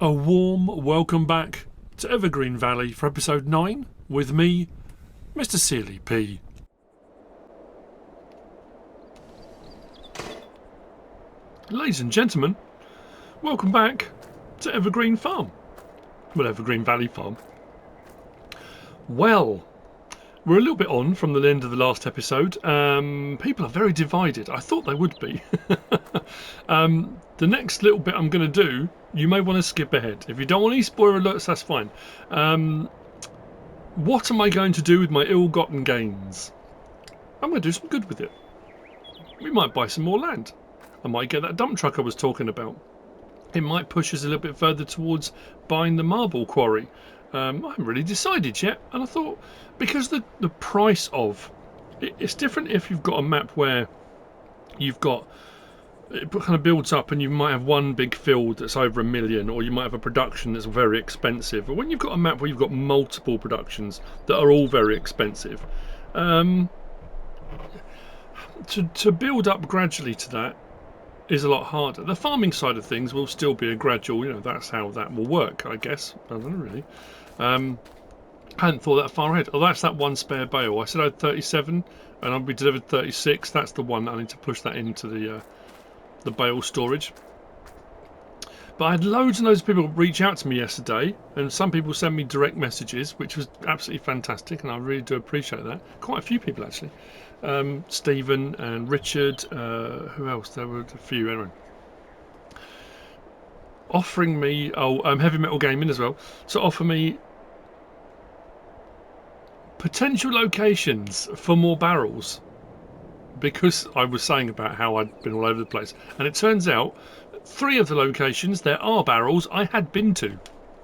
A warm welcome back to Evergreen Valley for episode 9 with me, MrSealyp. Ladies and gentlemen, welcome back to Evergreen Farm. Well, Evergreen Valley Farm. Well, we're a little bit on from the end of the last episode. People are very divided. I thought they would be. The next little bit I'm going to do, you may want to skip ahead. If you don't want any spoiler alerts, that's fine. What am I going to do with my ill-gotten gains? I'm going to do some good with it. We might buy some more land. I might get that dump truck I was talking about. It might push us a little bit further towards buying the marble quarry. I haven't really decided yet, and I thought, because the price of it's different if you've got a map where you've got it kind of builds up and you might have one big field that's over 1 million, or you might have a production that's very expensive. But when you've got a map where you've got multiple productions that are all very expensive, to build up gradually to that is a lot harder. The farming side of things will still be a gradual, that's how that will work, I guess. I don't know really. I hadn't thought that far ahead. Oh, that's that one spare bale. I said I had 37 and I'll be delivered 36. That's the one. I need to push that into the bale storage. But I had loads and loads of people reach out to me yesterday, and some people send me direct messages, which was absolutely fantastic, and I really do appreciate that. Quite a few people actually. Stephen and Richard, who else? There were a few anyway. Offering me, Heavy Metal Gaming as well, to offer me potential locations for more barrels, because I was saying about how I'd been all over the place, and it turns out 3 of the locations there are barrels I had been to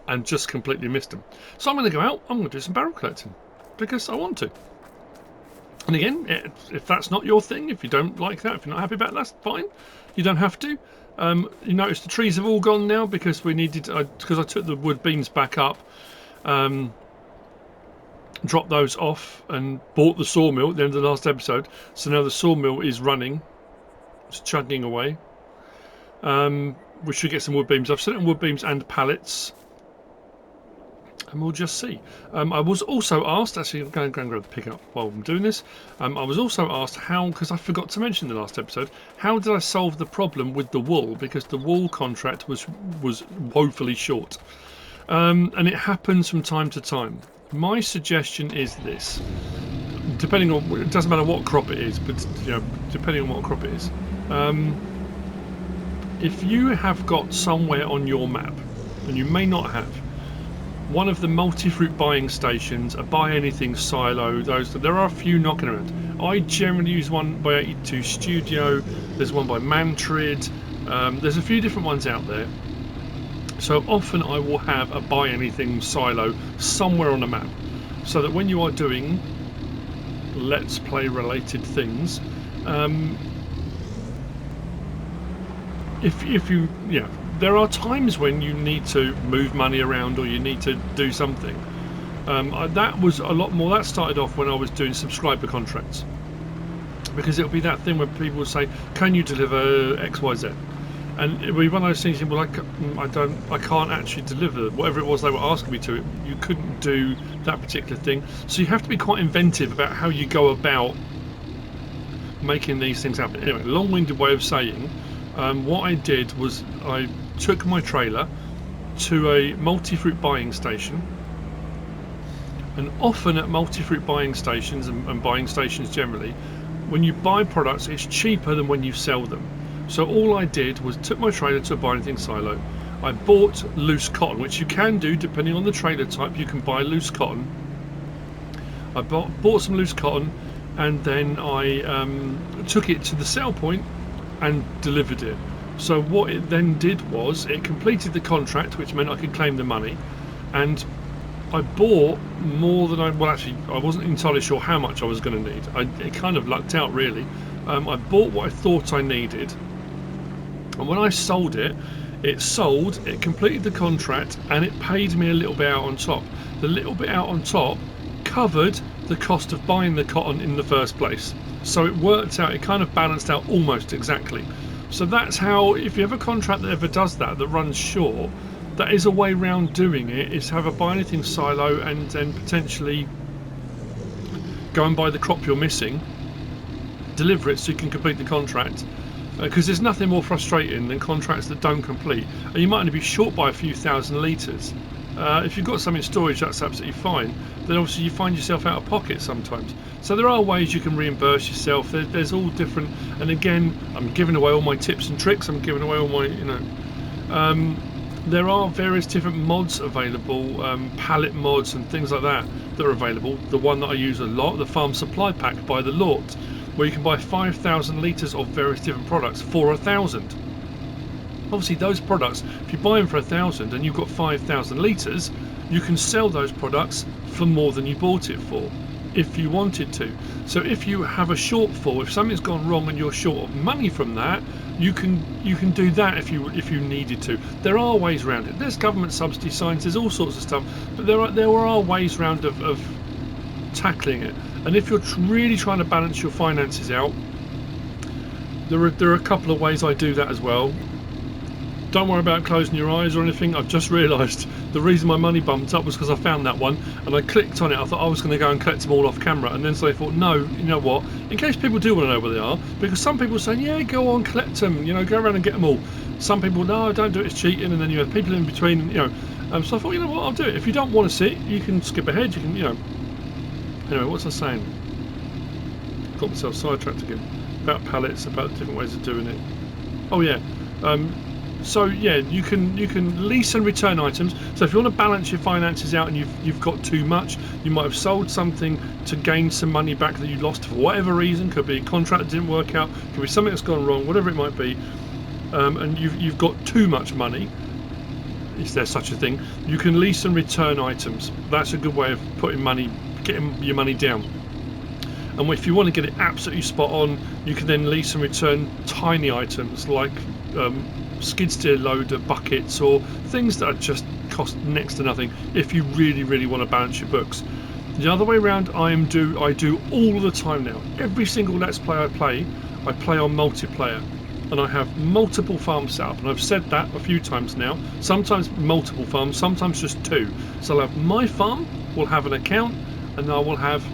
and just completely missed them. So I'm going to go out, I'm going to do some barrel collecting because I want to. And again, if that's not your thing, if you don't like that, if you're not happy about that, that's fine. You don't have to. You notice the trees have all gone now because because I took the wood beams back up, dropped those off and bought the sawmill at the end of the last episode. So now the sawmill is running. It's chugging away. We should get some wood beams. I've set it on wood beams and pallets. And we'll just see. I was also asked, actually I'm going to grab the pick up while I'm doing this. I was also asked how, because I forgot to mention in the last episode, how did I solve the problem with the wool? Because the wool contract was woefully short. And it happens from time to time. My suggestion is this. Depending on, it doesn't matter what crop it is, but depending on what crop it is. If you have got somewhere on your map, and you may not have, one of the multi-fruit buying stations, a buy anything silo, there are a few knocking around. I generally use one by 82 Studio, there's one by Mantrid, there's a few different ones out there. So often I will have a buy anything silo somewhere on the map, so that when you are doing Let's Play related things, there are times when you need to move money around or you need to do something. That was a lot more. That started off when I was doing subscriber contracts, because it'll be that thing where people will say, "Can you deliver X, Y, Z?" And it would be one of those things. Well, I can't actually deliver whatever it was they were asking me to. You couldn't do that particular thing, so you have to be quite inventive about how you go about making these things happen. Anyway, long-winded way of saying. What I did was I took my trailer to a multi-fruit buying station, and often at multi-fruit buying stations and buying stations generally, when you buy products it's cheaper than when you sell them. So all I did was took my trailer to a buy anything silo. I bought loose cotton, which you can do depending on the trailer type. You can buy loose cotton. I bought some loose cotton, and then I took it to the sell point and delivered it. So what it then did was it completed the contract, which meant I could claim the money, and I bought more than I wasn't entirely sure how much I was going to need. It kind of lucked out really. I bought what I thought I needed, and when I sold it, it completed the contract, and it paid me a little bit out on top. The little bit out on top covered the cost of buying the cotton in the first place. So it worked out, it kind of balanced out almost exactly. So that's how, if you have a contract that ever does that, that runs short, that is a way round doing it, is have a buy anything silo and then potentially go and buy the crop you're missing, deliver it so you can complete the contract, because there's nothing more frustrating than contracts that don't complete and you might only be short by a few thousand litres. If you've got some in storage, that's absolutely fine, then obviously you find yourself out of pocket sometimes. So there are ways you can reimburse yourself. There's all different, and again, I'm giving away all my tips and tricks, I'm giving away all my, you know, there are various different mods available, pallet mods and things like that are available. The one that I use a lot, the Farm Supply Pack by the Lort, where you can buy 5,000 litres of various different products for 1,000. Obviously those products, if you buy them for 1,000 and you've got 5,000 litres, you can sell those products for more than you bought it for, if you wanted to. So if you have a shortfall, if something's gone wrong and you're short of money from that, you can do that if you needed to. There are ways around it. There's government subsidy signs, there's all sorts of stuff, but there are ways around of tackling it. And if you're really trying to balance your finances out, there are a couple of ways I do that as well. Don't worry about closing your eyes or anything. I've just realised the reason my money bumped up was because I found that one and I clicked on it. I thought I was going to go and collect them all off camera, and then so I thought, no, you know what, in case people do want to know where they are, because some people are saying, yeah, go on, collect them, you know, go around and get them all. Some people, no, don't do it, it's cheating, and then you have people in between, you know. So I thought, you know what, I'll do it. If you don't want to see it, you can skip ahead, you can, you know. Anyway, what's I saying? Got myself sidetracked again. About pallets, about different ways of doing it. Oh yeah. So yeah, you can lease and return items. So if you want to balance your finances out and you've got too much, you might have sold something to gain some money back that you lost for whatever reason. Could be a contract that didn't work out, could be something that's gone wrong, whatever it might be. And you've got too much money. Is there such a thing? You can lease and return items. That's a good way of putting money, getting your money down. And if you want to get it absolutely spot on, you can then lease and return tiny items like skid steer loader buckets or things that are just cost next to nothing if you really want to balance your books. The other way around, I do all the time now. Every single Let's Play I play on multiplayer, and I have multiple farms set up, and I've said that a few times now. Sometimes multiple farms, sometimes just two. So I'll have my farm, will have an account, and I will have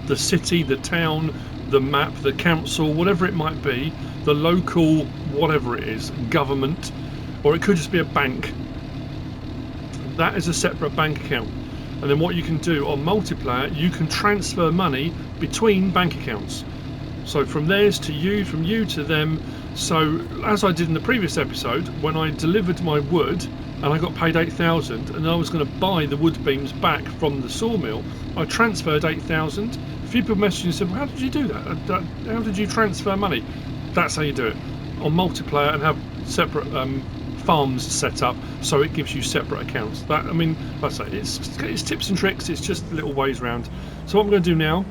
the city, the town, the map, the council, whatever it might be, the local, whatever it is, government, or it could just be a bank. That is a separate bank account. And then what you can do on multiplayer, you can transfer money between bank accounts. So from theirs to you, from you to them. So as I did in the previous episode, when I delivered my wood and I got paid 8,000, and I was going to buy the wood beams back from the sawmill, I transferred 8,000. A few people messaged and said, well, how did you do that? How did you transfer money? That's how you do it on multiplayer, and have separate farms set up, so it gives you separate accounts. That, I mean, like I say, it's tips and tricks. It's just little ways around. So what I'm going to do now,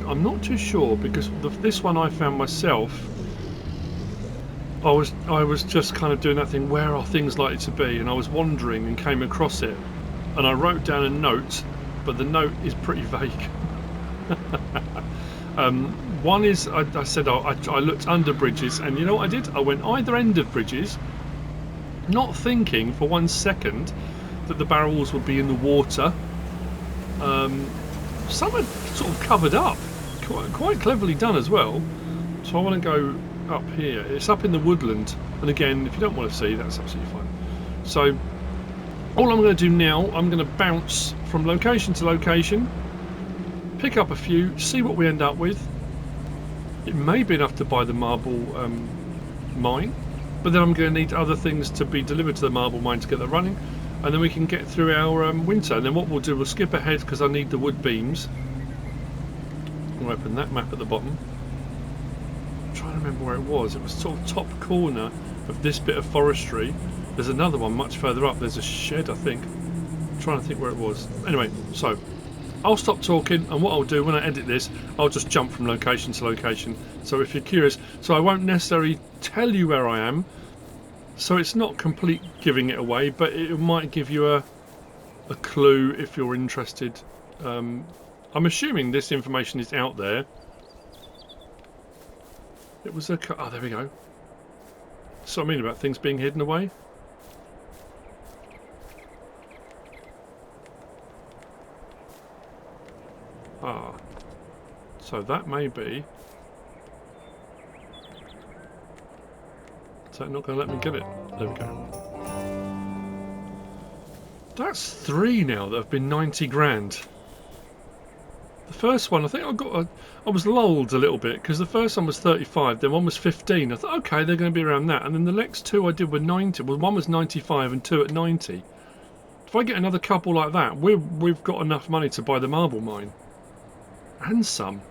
I'm not too sure, because this one I found myself. I was just kind of doing that thing. Where are things likely to be? And I was wandering and came across it, and I wrote down a note, but the note is pretty vague. One is, I said I looked under bridges, and you know what I did? I went either end of bridges, not thinking for 1 second that the barrels would be in the water. Some are sort of covered up, quite cleverly done as well. So I want to go up here. It's up in the woodland, and again, if you don't want to see, that's absolutely fine. So all I'm going to do now, I'm going to bounce from location to location, pick up a few, see what we end up with. It may be enough to buy the marble mine, but then I'm going to need other things to be delivered to the marble mine to get that running, and then we can get through our winter. And then what we'll do, we'll skip ahead because I need the wood beams. I'll open that map at the bottom. I'm trying to remember where it was. It was sort of top corner of this bit of forestry. There's another one much further up. There's a shed, I think. I'm trying to think where it was. Anyway, so I'll stop talking, and what I'll do when I edit this, I'll just jump from location to location. So if you're curious, so I won't necessarily tell you where I am, so it's not complete giving it away, but it might give you a clue if you're interested. I'm assuming this information is out there. It was oh, there we go. That's what I mean about things being hidden away. So that may be... Is that not going to let me get it? There we go. That's 3 now that have been 90 grand. The first one, I think I was lulled a little bit because the first one was 35, then one was 15. I thought, okay, they're going to be around that. And then the next 2 I did were 90. Well, one was 95 and 2 at 90. If I get another couple like that, we've got enough money to buy the marble mine. And some.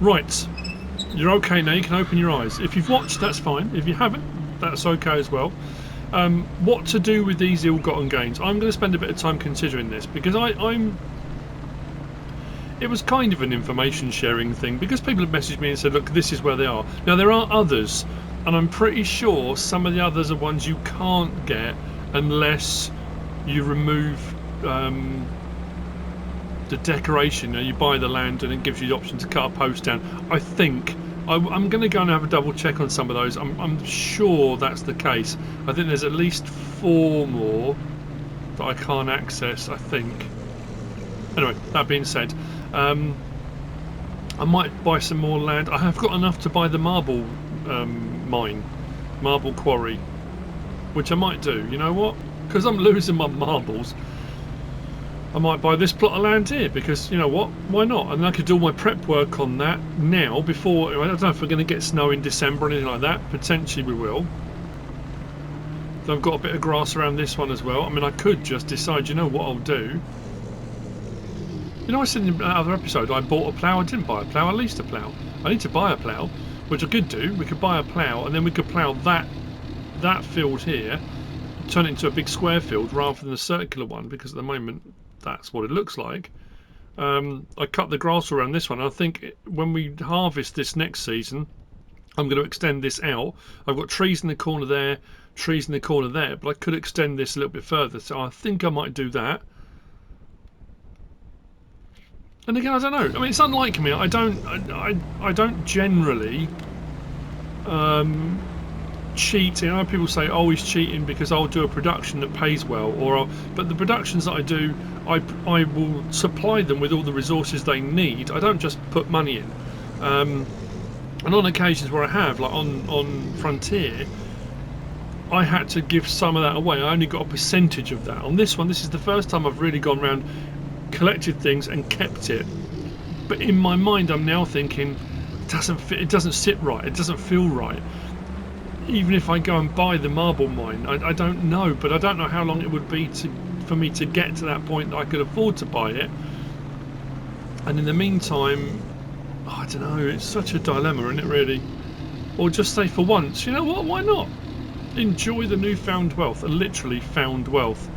Right, you're okay now, you can open your eyes. If you've watched, that's fine. If you haven't, that's okay as well. What to do with these ill-gotten gains? I'm going to spend a bit of time considering this because it was kind of an information sharing thing because people have messaged me and said, look, this is where they are. Now there are others, and I'm pretty sure some of the others are ones you can't get unless you remove the decoration. You buy the land and it gives you the option to cut a post down. I think I'm going to go and have a double check on some of those. I'm sure that's the case. I think there's at least 4 more that I can't access, I think. Anyway, that being said, I might buy some more land. I have got enough to buy the marble marble quarry, which I might do. You know what? Because I'm losing my marbles, I might buy this plot of land here because, you know what, why not? And I could do all my prep work on that now before, I don't know if we're going to get snow in December or anything like that. Potentially we will. So I've got a bit of grass around this one as well. I mean, I could just decide, you know what I'll do? You know, I said in another episode I bought a plough. I didn't buy a plough, I leased a plough. I need to buy a plough, which I could do. We could buy a plough and then we could plough that field here, turn it into a big square field rather than a circular one, because at the moment that's what it looks like. I cut the grass around this one. I think when we harvest this next season, I'm going to extend this out. I've got trees in the corner there, trees in the corner there, but I could extend this a little bit further, so I think I might do that. And again, I don't know. I mean, it's unlike me. I don't generally cheat. You know, people say, oh, he's cheating because I'll do a production that pays well, but the productions that I do, I will supply them with all the resources they need. I don't just put money in. And on occasions where I have, like on Frontier, I had to give some of that away. I only got a percentage of that. On this one, this is the first time I've really gone around, collected things and kept it. But in my mind, I'm now thinking, it doesn't sit right. It doesn't feel right. Even if I go and buy the marble mine, I don't know. But I don't know how long it would be for me to get to that point that I could afford to buy it. And in the meantime, I don't know. It's such a dilemma, isn't it, really? Or just say for once, you know what? Why not? Enjoy the newfound wealth, literally found wealth.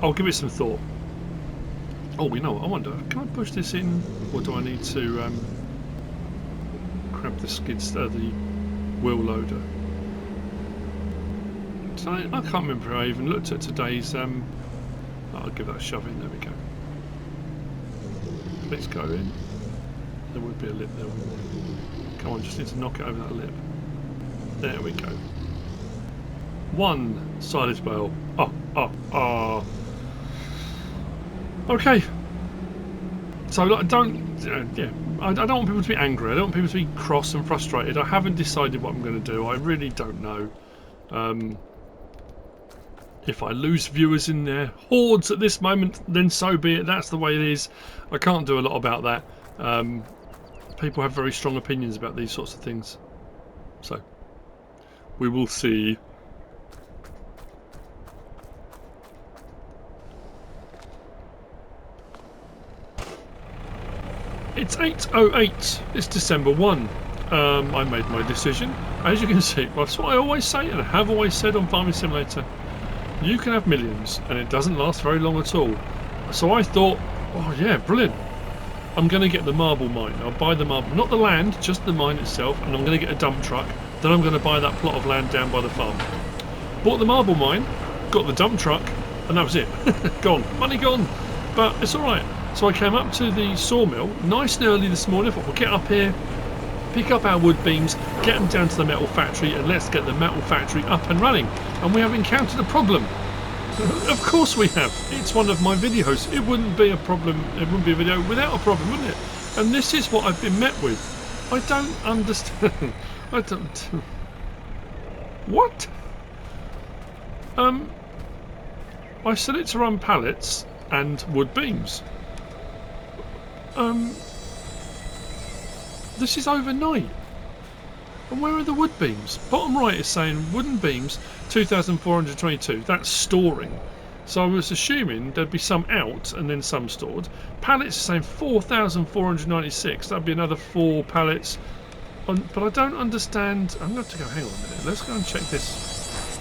I'll give it some thought. Oh, you know what? I wonder, can I push this in, or do I need to grab the the wheel loader? I can't remember if I even looked at today's. I'll give that a shove in. There we go. Please go in. There would be a lip there. Come on, just need to knock it over that lip. There we go. One silage bale. Oh. Okay. So I don't. I don't want people to be angry. I don't want people to be cross and frustrated. I haven't decided what I'm going to do. I really don't know. If I lose viewers in their hordes at this moment, then so be it. That's the way it is. I can't do a lot about that. People have very strong opinions about these sorts of things. So, we will see. It's 8:08. It's December 1. I made my decision. As you can see, that's what I always say, and I have always said on Farming Simulator. You can have millions, and it doesn't last very long at all. So I thought, oh yeah, brilliant. I'm going to get the marble mine. I'll buy the marble, not the land, just the mine itself, and I'm going to get a dump truck. Then I'm going to buy that plot of land down by the farm. Bought the marble mine, got the dump truck, and that was it. Gone. Money gone. But it's alright. So I came up to the sawmill, nice and early this morning. I thought, we'll get up here, pick up our wood beams, get them down to the metal factory, and let's get the metal factory up and running. And we have encountered a problem. Of course we have. It's one of my videos. It wouldn't be a problem. It wouldn't be a video without a problem, wouldn't it? And this is what I've been met with. I don't understand. I don't. What? I said it to run pallets and wood beams. This is overnight. And where are the wood beams? Bottom right is saying wooden beams 2,422. That's storing. So I was assuming there'd be some out and then some stored. Pallets is saying 4,496. That'd be another 4 pallets. But I don't understand. I'm going to have to go. Hang on a minute. Let's go and check this.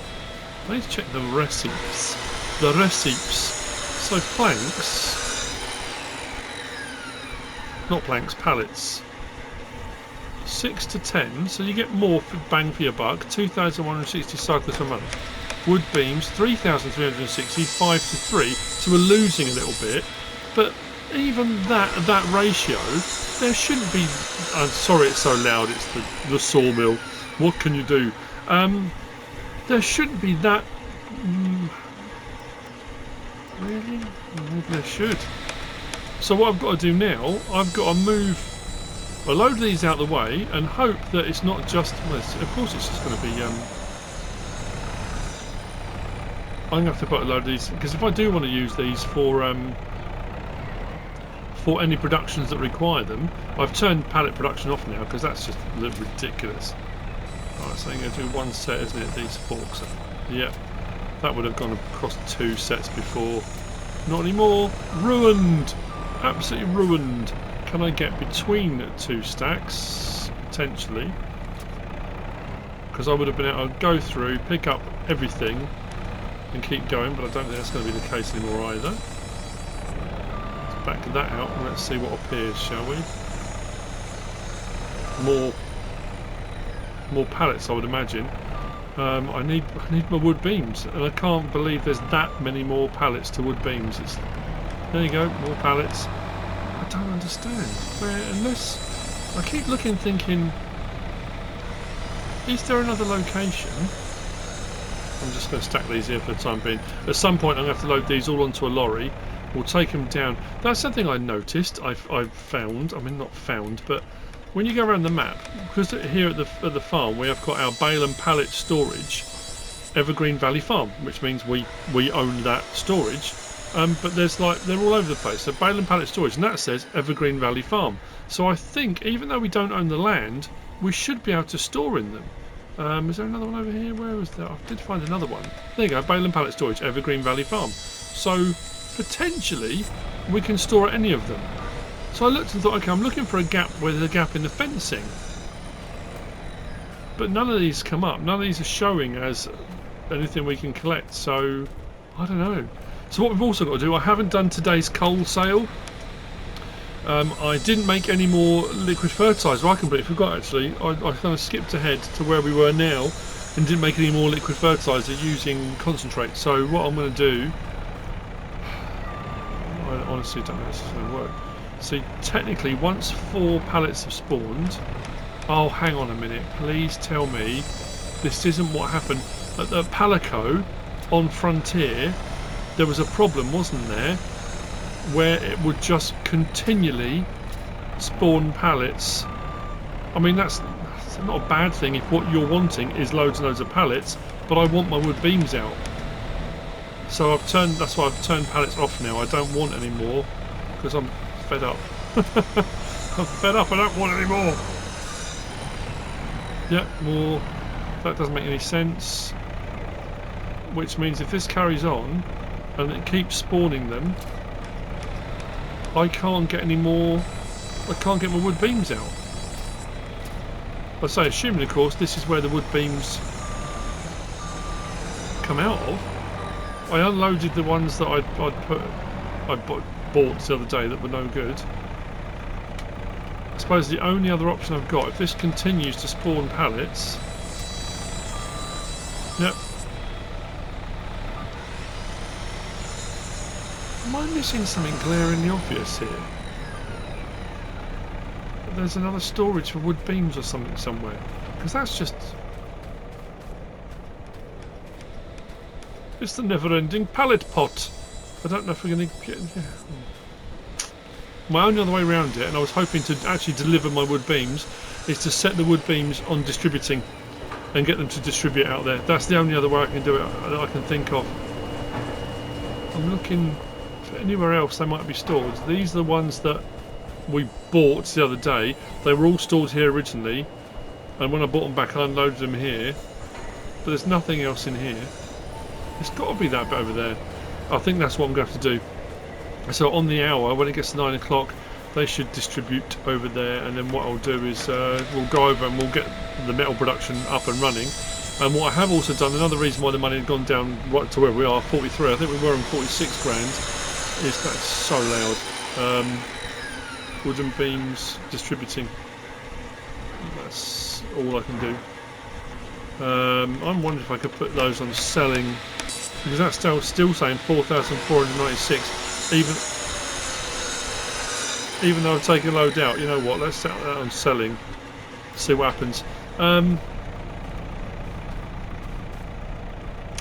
Let's check the receipts. The receipts. So planks. Not planks. Pallets. 6 to 10, so you get more bang for your buck. 2,160 cycles per month. Wood beams 3,360, 5 to 3. So we're losing a little bit, but even that ratio, there shouldn't be. I'm sorry, it's so loud. It's the sawmill. What can you do? There shouldn't be that. Really? Maybe there should. So what I've got to do now, I've got to move. I'll load these out of the way and hope that it's not just. Well, of course, it's just going to be. I'm going to have to put a load of these because if I do want to use these for any productions that require them, I've turned pallet production off now because that's just ridiculous. Alright, so I'm going to do one set, isn't it? These forks. Yep, that would have gone across 2 sets before. Not anymore. Ruined. Absolutely ruined. Can I get between 2 stacks? Potentially. Because I would have been able to go through, pick up everything and keep going, but I don't think that's going to be the case anymore either. Let's back that out and let's see what appears, shall we? More pallets, I would imagine. I need my wood beams, and I can't believe there's that many more pallets to wood beams. There you go, more pallets. I don't understand. Unless I keep looking, thinking, is there another location? I'm just going to stack these here for the time being. At some point, I'm going to have to load these all onto a lorry. We'll take them down. That's something I noticed. I've found. I mean, not found, but when you go around the map, because here at the farm we have got our bale and pallet storage, Evergreen Valley Farm, which means we own that storage. But there's like, they're all over the place. So bale and pallet storage, and that says Evergreen Valley Farm. So I think even though we don't own the land, we should be able to store in them. Is there another one over here? Where was that? I did find another one. There you go, bale and pallet storage, Evergreen Valley Farm. So potentially we can store at any of them. So I looked and thought, okay, I'm looking for a gap where there's a gap in the fencing. But none of these come up. None of these are showing as anything we can collect. So I don't know. So what we've also got to do, I haven't done today's coal sale. I didn't make any more liquid fertiliser. I completely forgot actually. I kind of skipped ahead to where we were now and didn't make any more liquid fertiliser using concentrate. So what I'm going to do, I honestly don't know if this is going to work. So technically once 4 pallets have spawned, oh hang on a minute, please tell me this isn't what happened at the Palico on Frontier. There was a problem, wasn't there, where it would just continually spawn pallets. I mean, that's not a bad thing if what you're wanting is loads and loads of pallets, but I want my wood beams out. So that's why I've turned pallets off now. I don't want any more because I'm fed up. I'm fed up, I don't want any more. Yep, more. That doesn't make any sense. Which means if this carries on and it keeps spawning them, I can't get any more. I can't get my wood beams out. I say, assuming of course this is where the wood beams come out of. I unloaded the ones that I bought the other day that were no good. I suppose the only other option I've got, if this continues to spawn pallets. Yep. Am I missing something glaringly obvious here? There's another storage for wood beams or something somewhere. Because that's just... it's the never-ending pallet pot. I don't know if we're going to get... yeah. My only other way around it, and I was hoping to actually deliver my wood beams, is to set the wood beams on distributing and get them to distribute out there. That's the only other way I can do it that I can think of. I'm looking for anywhere else they might be stored. These are the ones that we bought the other day. They were all stored here originally, and when I bought them back I unloaded them here, but there's nothing else in here. It's got to be that bit over there. I think that's what I'm going to have to do. So on the hour, when it gets to 9 o'clock, they should distribute over there, and then what I'll do is we'll go over and we'll get the metal production up and running. And what I have also done, another reason why the money had gone down right to where we are, 43, I think we were on 46 grand, is that's so loud. Wooden beams distributing. That's all I can do. I'm wondering if I could put those on selling, because that's still saying 4,496. Even though I've taken a load out, you know what? Let's set that on selling. See what happens.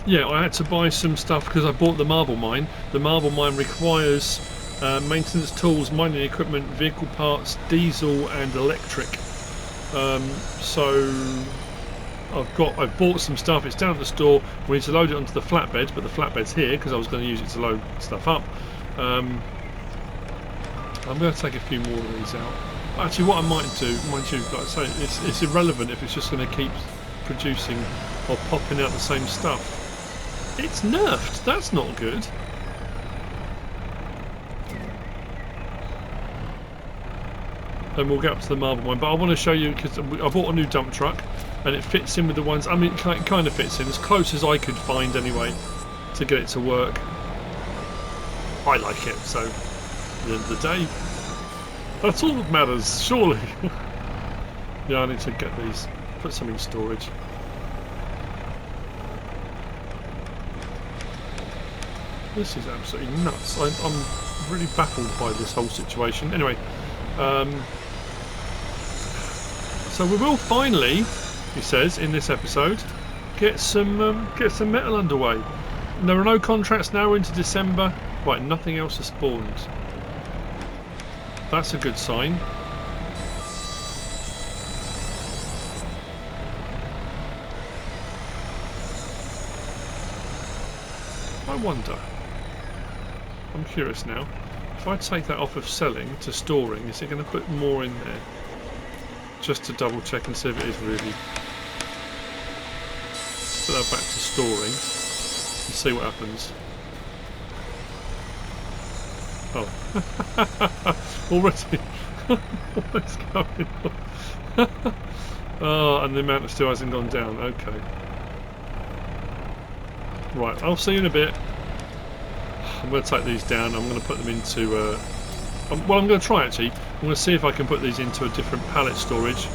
Yeah, I had to buy some stuff because I bought the marble mine. The marble mine requires maintenance tools, mining equipment, vehicle parts, diesel, and electric. So I've bought some stuff. It's down at the store. We need to load it onto the flatbed, but the flatbed's here because I was going to use it to load stuff up. I'm going to take a few more of these out. Actually, what I might do, mind you, like I say, it's irrelevant if it's just going to keep producing or popping out the same stuff. It's nerfed. That's not good. And we'll get up to the marble mine, but I want to show you because I bought a new dump truck and it fits in with the ones. I mean, it kind of fits in as close as I could find anyway to get it to work. I like it, so at the end of the day, that's all that matters, surely. Yeah, I need to get these, put some in storage. This is absolutely nuts. I'm really baffled by this whole situation. Anyway, so we will finally, he says in this episode, get some metal underway. And there are no contracts now into December. Right, nothing else has spawned. That's a good sign. I wonder, I'm curious now, if I take that off of selling to storing, is it going to put more in there? Just to double check and see if it is really. Put that back to storing and see what happens. Oh. Already. What's going on? Oh, and the amount still hasn't gone down. Okay. Right, I'll see you in a bit. I'm going to take these down. I'm going to put them into... well, I'm going to try actually. I'm going to see if I can put these into a different pallet storage.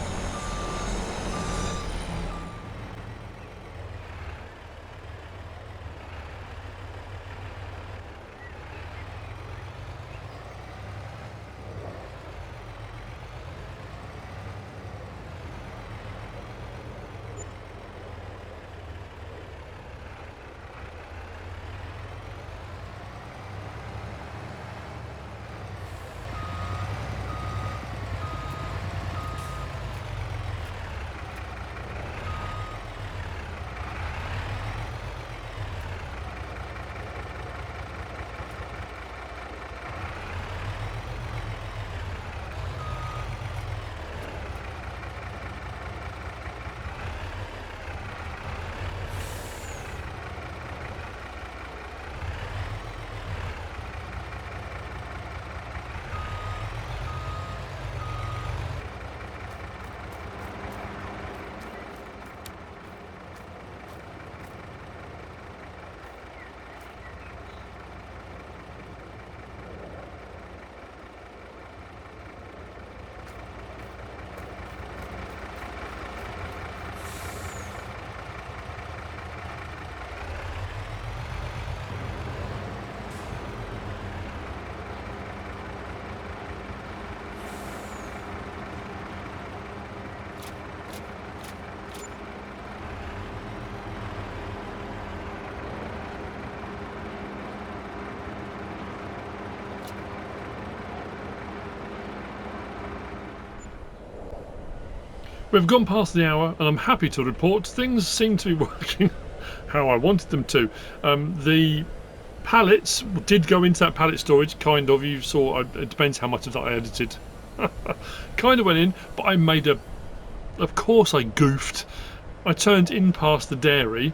We've gone past the hour and I'm happy to report things seem to be working how I wanted them to. The pallets did go into that pallet storage, kind of. You saw, it depends how much of that I edited. Kind of went in, but I made a... Of course I goofed. I turned in past the dairy,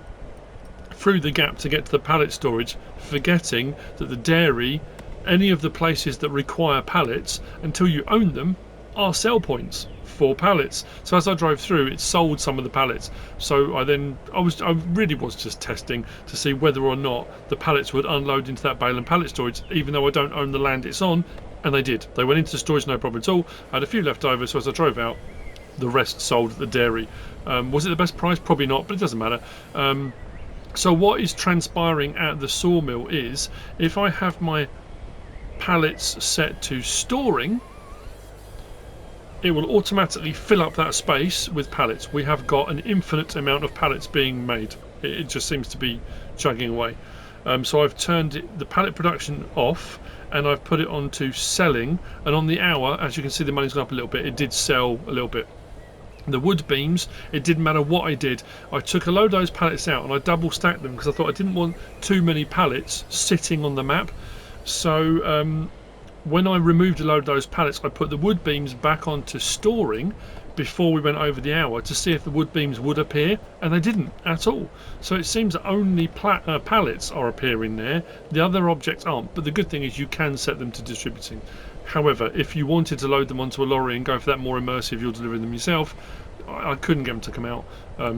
through the gap to get to the pallet storage, forgetting that the dairy, any of the places that require pallets, until you own them, are sell points for pallets. So as I drove through, it sold some of the pallets. So I really was just testing to see whether or not the pallets would unload into that bale and pallet storage, even though I don't own the land it's on. And they did. They went into storage, no problem at all. I had a few left over, so as I drove out, the rest sold at the dairy. Was it the best price? Probably not, but it doesn't matter. So what is transpiring at the sawmill is, if I have my pallets set to storing, it will automatically fill up that space with pallets. We have got an infinite amount of pallets being made. It just seems to be chugging away. So I've turned the pallet production off and I've put it onto selling, and on the hour, as you can see, the money's gone up a little bit. It did sell a little bit. The wood beams, it didn't matter what I did. I took a load of those pallets out and I double stacked them because I thought I didn't want too many pallets sitting on the map. So when I removed a load of those pallets, I put the wood beams back onto storing before we went over the hour to see if the wood beams would appear, and they didn't at all. So it seems that only pallets are appearing there, the other objects aren't. But the good thing is you can set them to distributing. However, if you wanted to load them onto a lorry and go for that more immersive, you're delivering them yourself, I couldn't get them to come out.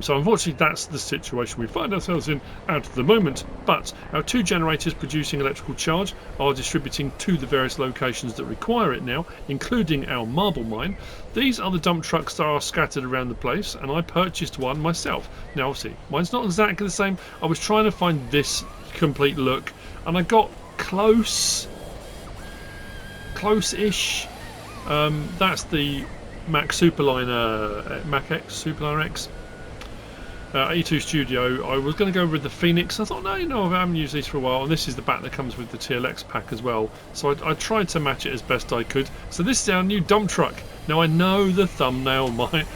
So unfortunately that's the situation we find ourselves in at the moment. But our two generators producing electrical charge are distributing to the various locations that require it now, including our marble mine. These are the dump trucks that are scattered around the place, and I purchased one myself. Now obviously mine's not exactly the same. I was trying to find this complete look and I got close-ish. That's the Mac Superliner, Mac X, Superliner X, E2 Studio. I was going to go with the Phoenix. I thought, no, you know, I haven't used these for a while, and this is the back that comes with the TLX pack as well. So I tried to match it as best I could. So this is our new dump truck. Now I know the thumbnail might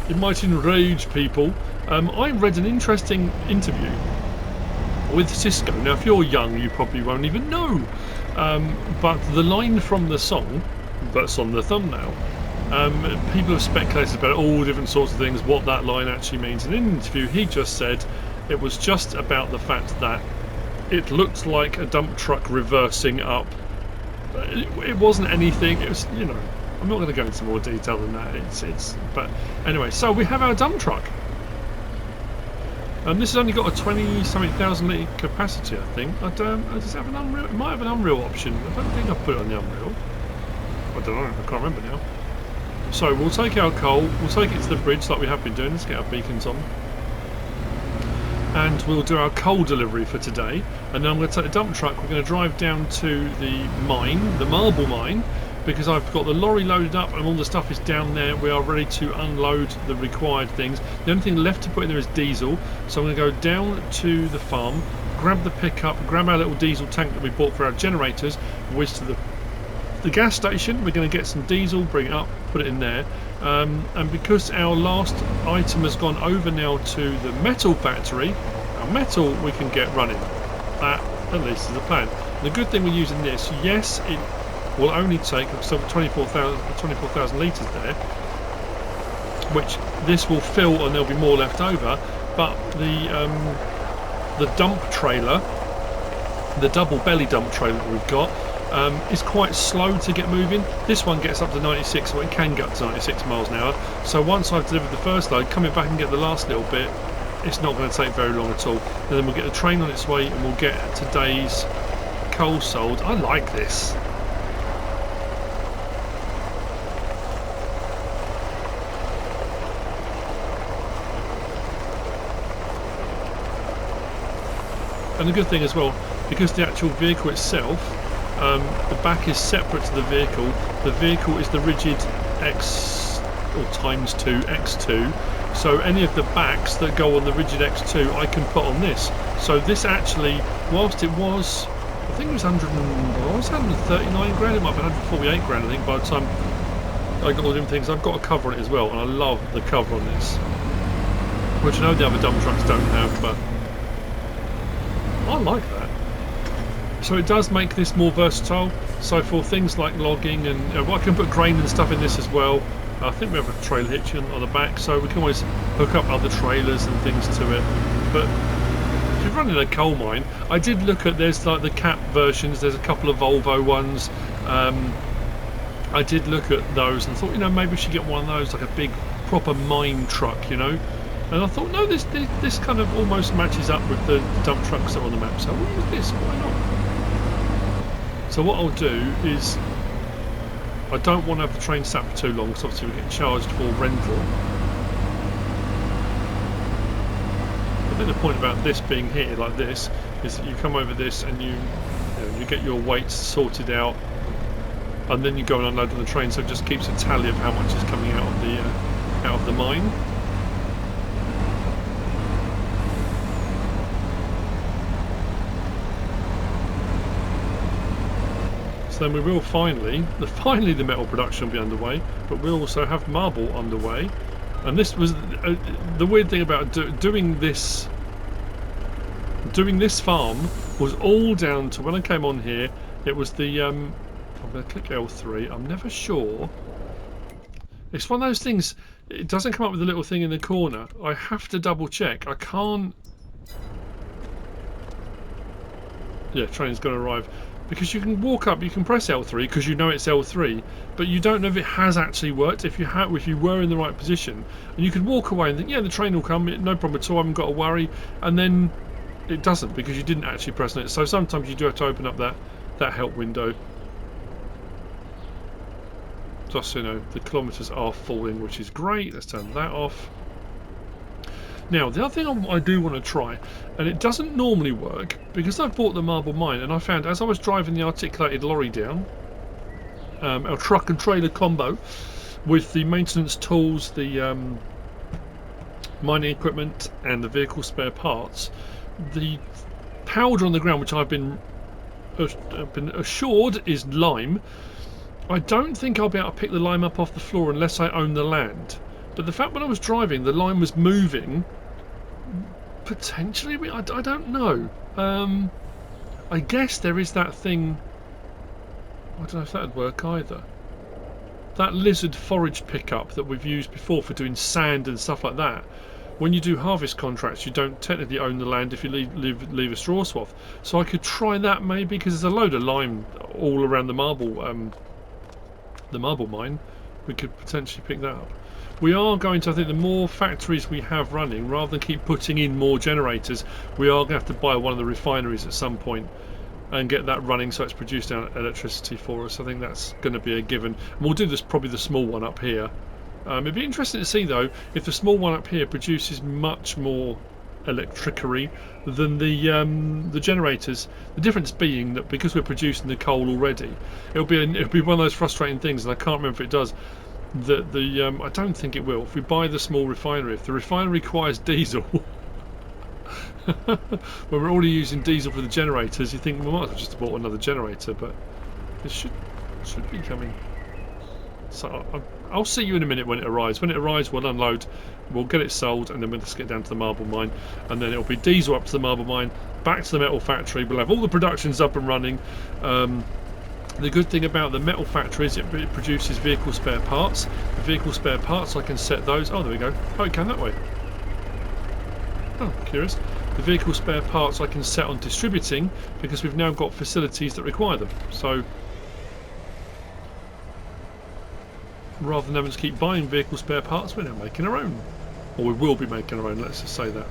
it might enrage people. I read an interesting interview with Cisco. Now, if you're young, you probably won't even know. But the line from the song that's on the thumbnail, people have speculated about all different sorts of things, what that line actually means. In an interview, he just said it was just about the fact that it looked like a dump truck reversing up. It wasn't anything. It was, you know, I'm not going to go into more detail than that. But anyway, so we have our dump truck. This has only got a 20-something thousand litre capacity, I think. Does it have an Unreal? It might have an Unreal option. I don't think I've put it on the Unreal. I don't know. I can't remember now. So we'll take our coal. We'll take it to the bridge like we have been doing. Let's get our beacons on. And we'll do our coal delivery for today. And then I'm going to take the dump truck. We're going to drive down to the mine, the marble mine, because I've got the lorry loaded up and all the stuff is down there. We are ready to unload the required things. The only thing left to put in there is diesel, so I'm going to go down to the farm, grab the pickup, grab our little diesel tank that we bought for our generators, whiz to the gas station. We're going to get some diesel, bring it up, put it in there, and because our last item has gone over now to the metal factory, our metal we can get running. That at least is the plan. The good thing we're using this, yes, it will only take 24,000 litres there, which this will fill and there'll be more left over, but the dump trailer, the double belly dump trailer that we've got, is quite slow to get moving. This one gets up to 96, or it can get up to 96 miles an hour, so once I've delivered the first load, coming back and get the last little bit, it's not going to take very long at all. And then we'll get the train on its way and we'll get today's coal sold. I like this. And the good thing as well, because the actual vehicle itself, the back is separate to the vehicle is the rigid X or ×2 X2, so any of the backs that go on the rigid X2 I can put on this. So this actually, whilst it was, I think it was 139 grand, it might be 148 grand I think by the time I got all the different things. I've got a cover on it as well, and I love the cover on this, which I know the other dump trucks don't have, but I like that. So it does make this more versatile. So for things like logging and I can put grain and stuff in this as well. I think we have a trailer hitch on the back, so we can always hook up other trailers and things to it. But if you're running a coal mine, I did look at, there's like the Cap versions, there's a couple of Volvo ones. I did look at those and thought, you know, maybe we should get one of those, like a big proper mine truck, you know. And I thought, no, this kind of almost matches up with the dump trucks that are on the map, so we'll use this, why not? So what I'll do is, I don't want to have the train sat for too long, because obviously we get charged for rental. I think the point about this being here like this is that you come over this and you get your weights sorted out, and then you go and unload on the train, so it just keeps a tally of how much is coming out of the mine. Then we will finally the metal production will be underway, but we'll also have marble underway. And this was the weird thing about doing this farm was all down to when I came on here. It was the I'm going to click L3. I'm never sure. It's one of those things. It doesn't come up with a little thing in the corner. I have to double check. I can't. Yeah, train's going to arrive. Because you can walk up, you can press L3 because you know it's L3, but you don't know if it has actually worked. If you were in the right position, and you could walk away and think, yeah, the train will come, no problem at all, I haven't got to worry, and then it doesn't because you didn't actually press it. So sometimes you do have to open up that help window. Just so you know, the kilometres are falling, which is great. Let's turn that off. Now, the other thing I do want to try, and it doesn't normally work, because I've bought the marble mine, and I found as I was driving the articulated lorry down, our truck and trailer combo, with the maintenance tools, the mining equipment, and the vehicle spare parts, the powder on the ground, which I've been assured is lime, I don't think I'll be able to pick the lime up off the floor unless I own the land. But the fact when I was driving, the lime was moving Potentially, I don't know. I guess there is that thing. I don't know if that would work either. That lizard forage pickup that we've used before for doing sand and stuff like that. When you do harvest contracts, you don't technically own the land if you leave a straw swath. So I could try that maybe, because there's a load of lime all around the marble mine. We could potentially pick that up. We are going to, I think, the more factories we have running, rather than keep putting in more generators, we are going to have to buy one of the refineries at some point and get that running so it's produced electricity for us. I think that's going to be a given. And we'll do this, probably the small one up here. It'd be interesting to see though if the small one up here produces much more electricity than the generators. The difference being that because we're producing the coal already, it'll be one of those frustrating things, and I can't remember if it does. That I don't think it will. If we buy the small refinery, if the refinery requires diesel, when we're already using diesel for the generators, you think we might as well just bought another generator, but it should be coming. So I'll see you in a minute when it arrives. When it arrives, we'll unload, we'll get it sold, and then we'll just get down to the marble mine, and then it'll be diesel up to the marble mine, back to the metal factory. We'll have all the productions up and running. The good thing about the metal factory is it produces vehicle spare parts. The vehicle spare parts, I can set those. Oh, there we go. Oh, it came that way. Oh, curious. The vehicle spare parts I can set on distributing because we've now got facilities that require them. So rather than having to keep buying vehicle spare parts, we're now making our own. Or we will be making our own, let's just say that.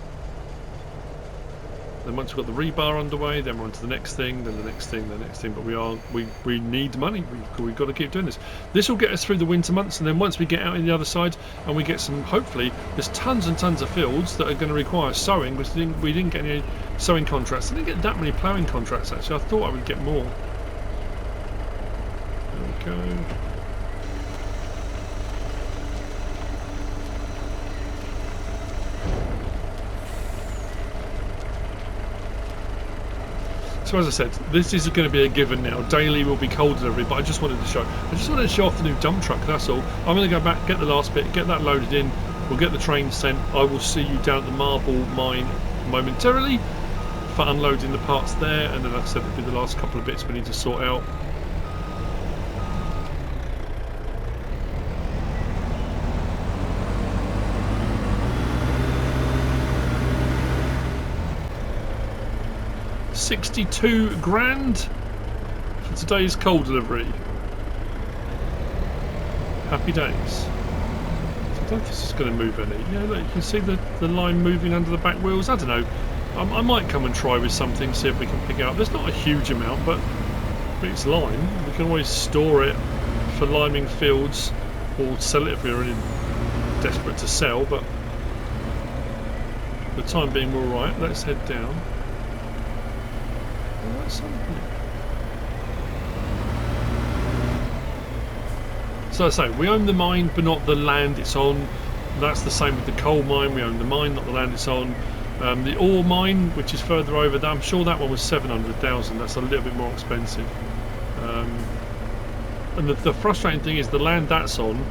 Then once we've got the rebar underway, then we're on to the next thing, then the next thing, the next thing. But we need money. We've got to keep doing this. This will get us through the winter months, and then once we get out in the other side and we get some, hopefully, there's tons and tons of fields that are going to require sowing, because we didn't get any sowing contracts. I didn't get that many ploughing contracts actually. I thought I would get more. There we go. So as I said, this is going to be a given now. Daily will be coal delivery, but I just wanted to show off the new dump truck, that's all. I'm going to go back, get the last bit, get that loaded in, we'll get the train sent. I will see you down at the marble mine momentarily for unloading the parts there, and then like I said, it'll be the last couple of bits we need to sort out. $62 grand for today's coal delivery. Happy days. I don't think this is going to move any. Yeah, look, you can see the line moving under the back wheels. I don't know. I might come and try with something, see if we can pick it up. There's not a huge amount, but it's lime. We can always store it for liming fields, or sell it if we're really desperate to sell. But for the time being, we're all right. Let's head down. So I say, we own the mine but not the land it's on. That's the same with the coal mine. We own the mine, not the land it's on. The ore mine, which is further over, I'm sure that one was 700,000. That's a little bit more expensive. And the frustrating thing is the land that's on,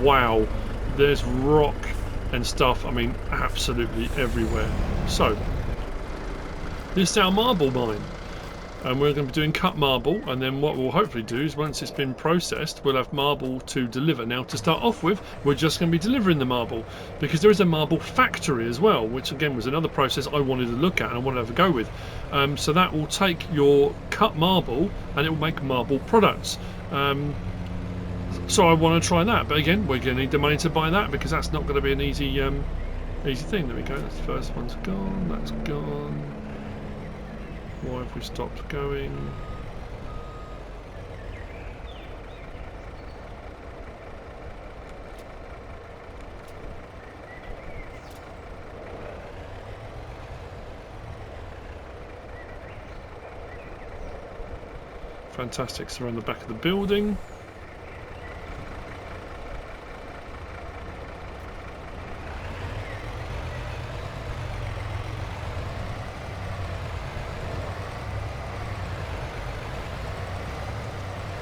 wow, there's rock and stuff, I mean absolutely everywhere. So this is our marble mine. And we're going to be doing cut marble, and then what we'll hopefully do is once it's been processed, we'll have marble to deliver. Now to start off with, we're just going to be delivering the marble, because there is a marble factory as well, which again was another process I wanted to look at and I wanted to have a go with. So that will take your cut marble and it will make marble products. So I want to try that, but again we're going to need the money to buy that, because that's not going to be an easy thing. There we go, that's the first one's gone, that's gone. Why have we stopped going? Fantastic, so we're on the back of the building.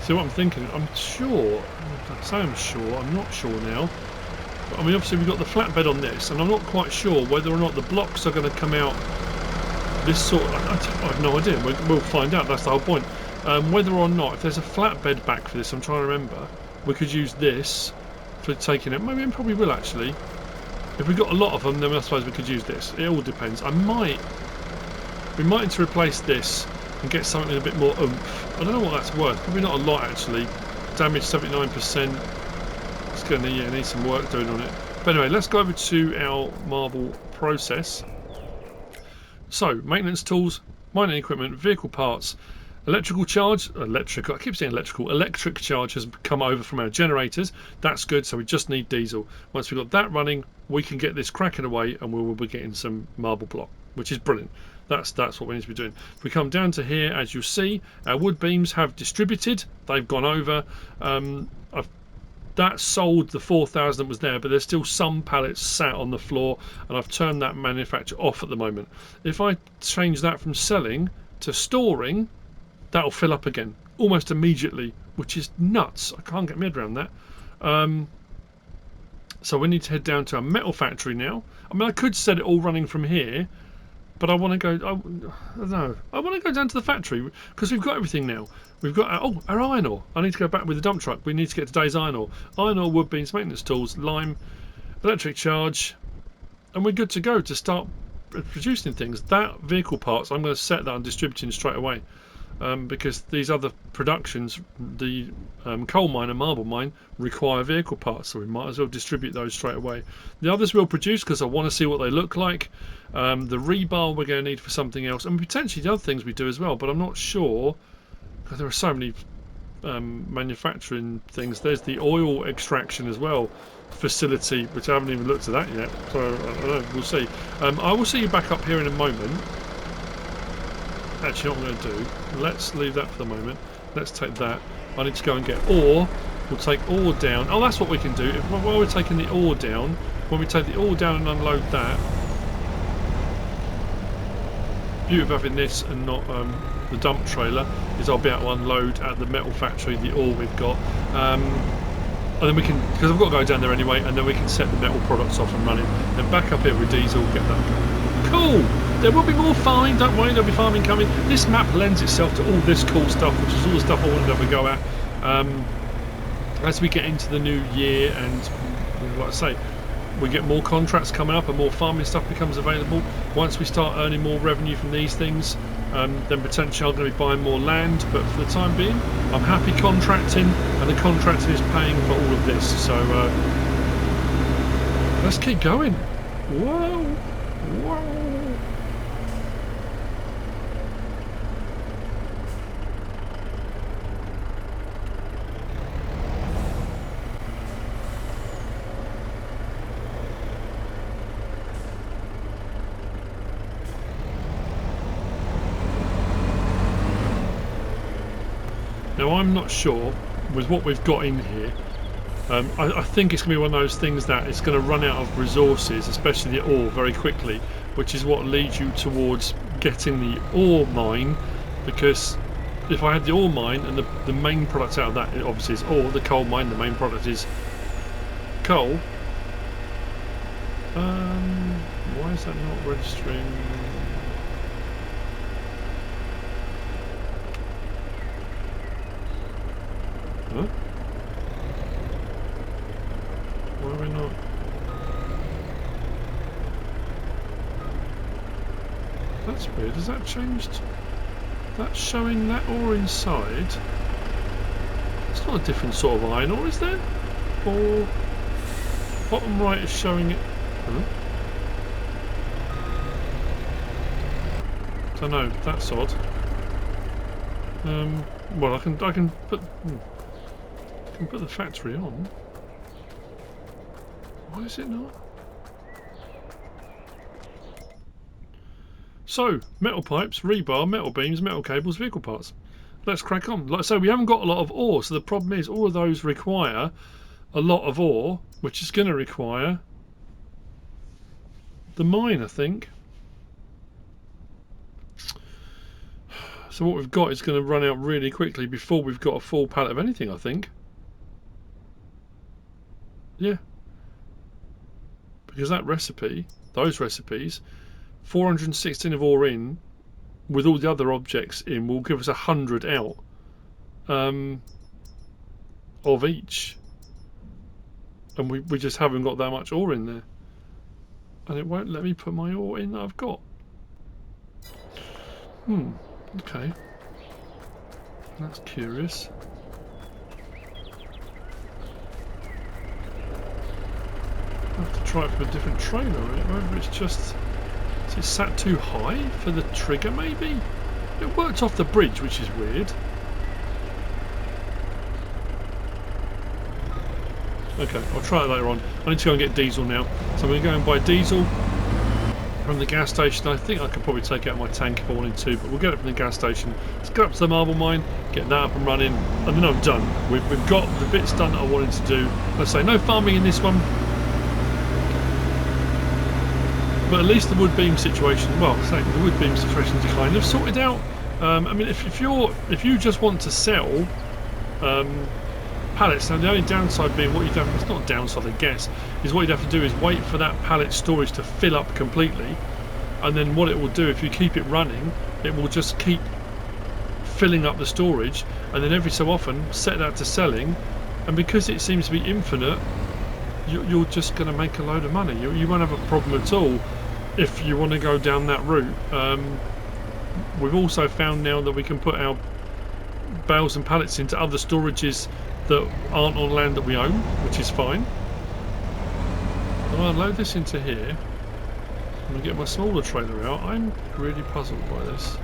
So what I'm thinking, I'm sure, I say I'm sure, I'm not sure now. I mean, obviously we've got the flatbed on this, and I'm not quite sure whether or not the blocks are going to come out this sort. I have no idea. We'll find out. That's the whole point. Whether or not, if there's a flatbed back for this, I'm trying to remember. We could use this for taking it. Maybe we probably will actually. If we've got a lot of them, then I suppose we could use this. It all depends. We might need to replace this and get something with a bit more oomph. I don't know what that's worth. Probably not a lot actually. Damage 79%. It's going to need some work doing on it. But anyway, let's go over to our marble process. So, maintenance tools, mining equipment, vehicle parts, electrical charge, I keep saying electric charge has come over from our generators. That's good, so we just need diesel. Once we've got that running, we can get this cracking away and we will be getting some marble block, which is brilliant. That's what we need to be doing. If we come down to here, as you'll see, our wood beams have distributed. They've gone over. That sold the 4,000 that was there, but there's still some pallets sat on the floor, and I've turned that manufacture off at the moment. If I change that from selling to storing, that'll fill up again almost immediately, which is nuts. I can't get my head around that. So we need to head down to a metal factory now. I mean, I could set it all running from here, but I want to go. I don't know. I want to go down to the factory because we've got everything now. We've got our iron ore. I need to go back with the dump truck. We need to get today's iron ore, wood beams, maintenance tools, lime, electric charge, and we're good to go to start producing things. That vehicle parts, I'm going to set that on distributing straight away. Because these other productions, the coal mine and marble mine, require vehicle parts, so we might as well distribute those straight away. The others we'll produce because I want to see what they look like. The rebar we're going to need for something else, and potentially the other things we do as well, but I'm not sure because there are so many manufacturing things. There's the oil extraction as well facility, which I haven't even looked at that yet, so I don't know, we'll see. I will see you back up here in a moment. Actually, what I'm going to do, let's leave that for the moment. Let's take that. I need to go and get ore. We'll take ore down. Oh, that's what we can do. While we're taking the ore down, when we take the ore down and unload that, beauty of having this and not the dump trailer is I'll be able to unload at the metal factory the ore we've got. And then we can, because I've got to go down there anyway, and then we can set the metal products off and running. Then back up here with diesel, get that going. Cool! There will be more farming, don't worry, there'll be farming coming. This map lends itself to all this cool stuff, which is all the stuff I wanted to have a go at. As we get into the new year and, like I say, we get more contracts coming up and more farming stuff becomes available. Once we start earning more revenue from these things, then potentially I'm going to be buying more land, but for the time being, I'm happy contracting, and the contracting is paying for all of this. So, let's keep going. Whoa! Whoa! Now I'm not sure with what we've got in here. I think it's going to be one of those things that it's going to run out of resources, especially the ore, very quickly, which is what leads you towards getting the ore mine, because if I had the ore mine and the main product out of that obviously is ore, the coal mine, the main product is coal. Why is that not registering? Huh? Why are we not? That's weird. Has that changed? That's showing that ore inside. It's not a different sort of iron ore, is there? Or bottom right is showing it. Huh? Don't know. That's odd. Well, I can put. I can put the factory on. Why is it not? So, metal pipes, rebar, metal beams, metal cables, vehicle parts. Let's crack on. Like I say, we haven't got a lot of ore, so the problem is all of those require a lot of ore, which is going to require the mine, I think. So what we've got is going to run out really quickly before we've got a full pallet of anything, I think. Yeah. because that recipe, those recipes, 416 of ore in, with all the other objects in, will give us 100 out of each, and we just haven't got that much ore in there, and it won't let me put my ore in that I've got. Okay, that's curious. I have to try it from a different trailer, whether it's just, is it sat too high for the trigger maybe? It worked off the bridge, which is weird. Okay, I'll try it later on. I need to go and get diesel now. So I'm going to go and buy diesel from the gas station. I think I could probably take it out of my tank if I wanted to, but we'll get it from the gas station. Let's go up to the marble mine, get that up and running, and then I'm done. We've got the bits done that I wanted to do. Let's say no farming in this one. But at least the wood beam situation, well, the wood beam situation is kind of sorted out. I mean, if you just want to sell pallets, now the only downside being what you'd have, it's not a downside I guess, is what you'd have to do is wait for that pallet storage to fill up completely, and then what it will do if you keep it running, it will just keep filling up the storage, and then every so often set that to selling, and because it seems to be infinite, you're just going to make a load of money. You won't have a problem at all if you want to go down that route. We've also found now that we can put our bales and pallets into other storages that aren't on land that we own, which is fine. I'll load this into here. I'm going to get my smaller trailer out. I'm really puzzled by this.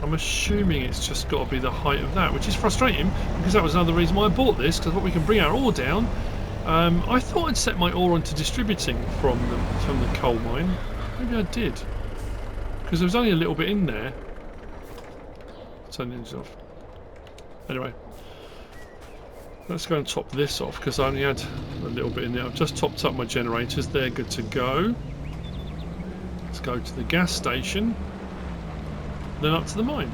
I'm assuming it's just got to be the height of that, which is frustrating because that was another reason why I bought this, because what we can bring our ore down. I thought I'd set my ore onto distributing from the coal mine. Maybe I did, because there was only a little bit in there. Turn the engine off. Anyway, let's go and top this off because I only had a little bit in there. I've just topped up my generators. They're good to go. Let's go to the gas station. Then up to the mine.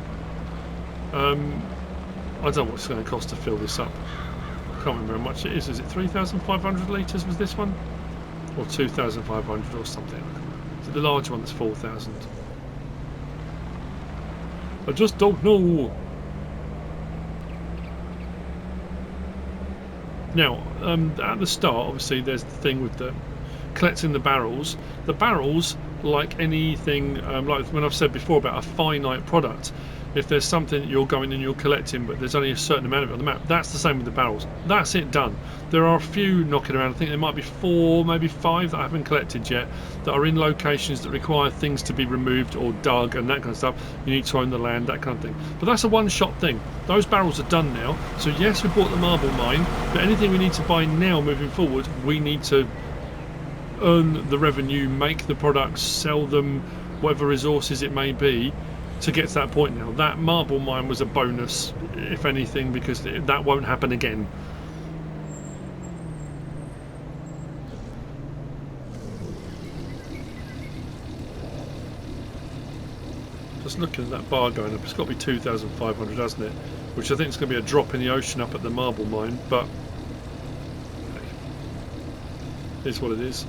I don't know what it's going to cost to fill this up. I can't remember how much it is. Is it 3,500 litres was this one? Or 2,500 or something? Is it the large one that's 4,000? I just don't know. Now, at the start, obviously, there's the thing with the collecting the barrels. The barrels, like anything, like when I've said before about a finite product, if there's something that you're going and you're collecting but there's only a certain amount of it on the map, that's the same with the barrels. That's it, done. There are a few knocking around. I think there might be 4, maybe 5 that I haven't collected yet, that are in locations that require things to be removed or dug and that kind of stuff. You need to own the land, that kind of thing. But that's a one-shot thing. Those barrels are done now. So yes, we bought the marble mine, but anything we need to buy now moving forward, we need to earn the revenue, make the products, sell them, whatever resources it may be, to get to that point now. That marble mine was a bonus, if anything, because that won't happen again. Just looking at that bar going up, it's got to be 2,500, hasn't it? Which I think is going to be a drop in the ocean up at the marble mine, but hey, it's what it is.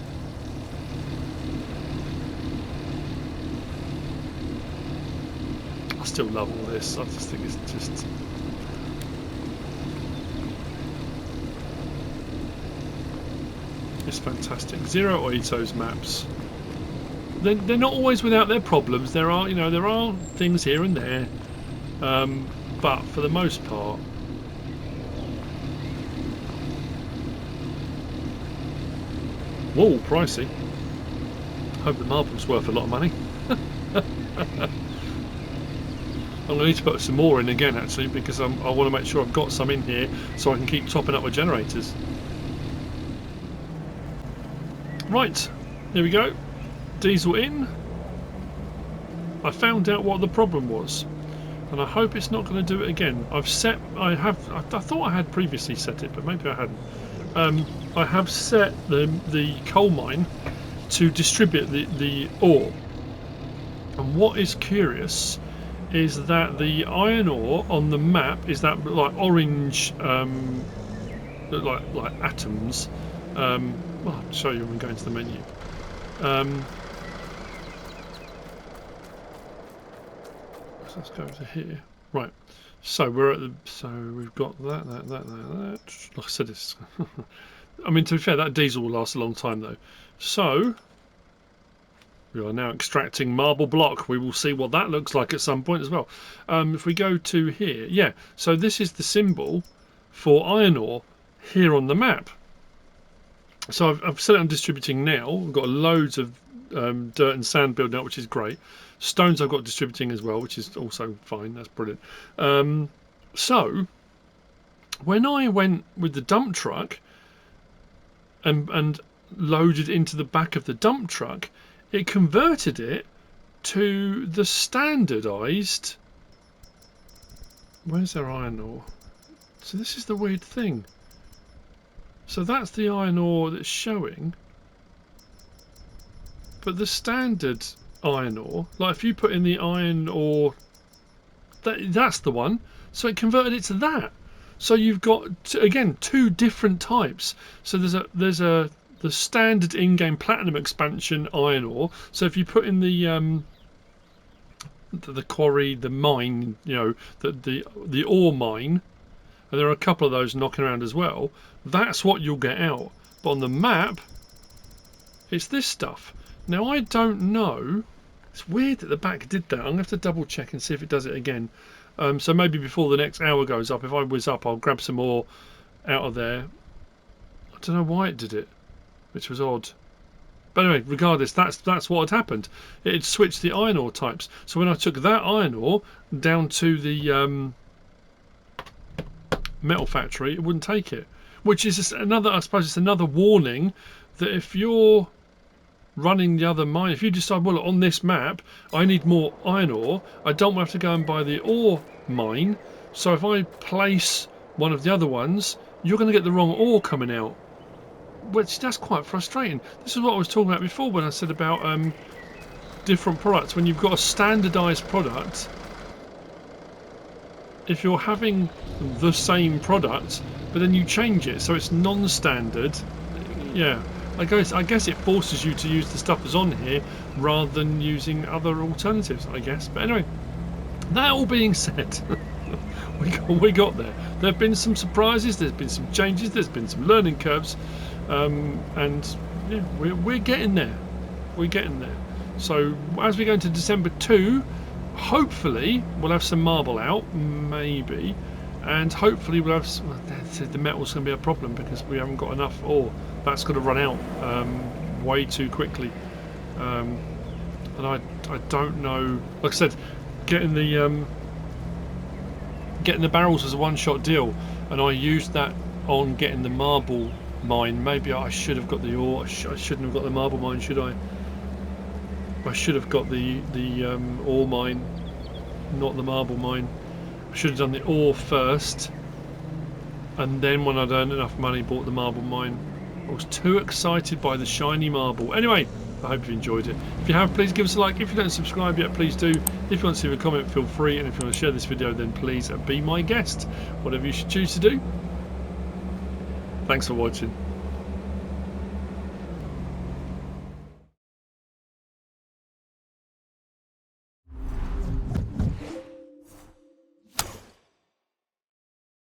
I still love all this. I just think it's just... it's fantastic. Zero Oito's maps. They're not always without their problems. There are, there are things here and there, but for the most part, whoa, pricey. Hope the marble's worth a lot of money. I'm going to need to put some more in again, actually, because I want to make sure I've got some in here so I can keep topping up my generators. Right, here we go. Diesel in. I found out what the problem was, and I hope it's not going to do it again. I thought I had previously set it, but maybe I hadn't. I have set the coal mine to distribute the ore, and what is curious is that the iron ore on the map is that like orange, like atoms, Well, I'll show you when we go into the menu. Let's go to here. Right. So we're at the. So we've got that. Like I said, it's. I mean, to be fair, that diesel will last a long time though. So we are now extracting marble block. We will see what that looks like at some point as well. If we go to here, yeah. So this is the symbol for iron ore here on the map. So I've set it on distributing now. We've got loads of dirt and sand building up, which is great. Stones I've got distributing as well, which is also fine. That's brilliant. So when I went with the dump truck and loaded into the back of the dump truck, it converted it to the standardized. Where's their iron ore? So this is the weird thing. So that's the iron ore that's showing, but the standard iron ore, like if you put in the iron ore, that's the one. So it converted it to that. So you've got again two different types. So there's the standard in-game platinum expansion iron ore. So if you put in the quarry, the mine, you know, the ore mine, and there are a couple of those knocking around as well, that's what you'll get out. But on the map, it's this stuff. Now I don't know. It's weird that the back did that. I'm going to have to double check and see if it does it again. So maybe before the next hour goes up, if I whiz up, I'll grab some more out of there. I don't know why it did it, which was odd. But anyway, regardless, that's what had happened. It had switched the iron ore types. So when I took that iron ore down to the metal factory, it wouldn't take it. Which is just another, I suppose, it's another warning that if you're running the other mine, if you decide, well, on this map I need more iron ore, I don't have to go and buy the ore mine, so if I place one of the other ones, you're going to get the wrong ore coming out, which that's quite frustrating. This is what I was talking about before when I said about different products. When you've got a standardized product, if you're having the same product but then you change it so it's non-standard, yeah, I guess it forces you to use the stuff that's on here rather than using other alternatives, I guess. But anyway, that all being said, we got there. There have been some surprises, there's been some changes, there's been some learning curves, and yeah, we're getting there. We're getting there. So as we go into December 2, hopefully we'll have some marble out, maybe, and hopefully we'll have some, the metal's going to be a problem because we haven't got enough ore. That's going to run out way too quickly, and I don't know. Like I said, getting the barrels was a one-shot deal, and I used that on getting the marble mine. Maybe I should have got the ore. I shouldn't have got the marble mine, should I? I should have got the ore mine, not the marble mine. I should have done the ore first, and then when I'd earned enough money, bought the marble mine. I was too excited by the shiny marble. Anyway, I hope you enjoyed it. If you have, please give us a like. If you don't subscribe yet, please do. If you want to leave a comment, feel free. And if you want to share this video, then please be my guest. Whatever you should choose to do. Thanks for watching.